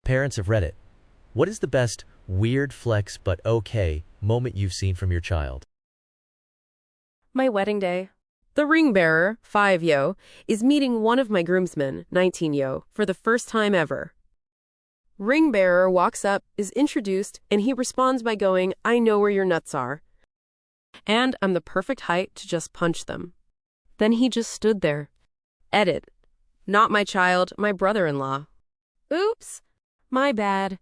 Parents of Reddit, what is the best weird flex but okay moment you've seen from your child? My wedding day. The ring bearer, 5 yo, is meeting one of my groomsmen, 19 yo, for the first time ever. Ring bearer walks up, is introduced, and he responds by going, "I know where your nuts are." And I'm the perfect height to just punch them. Then he just stood there. Edit. Not my child, my brother-in-law. Oops. My bad.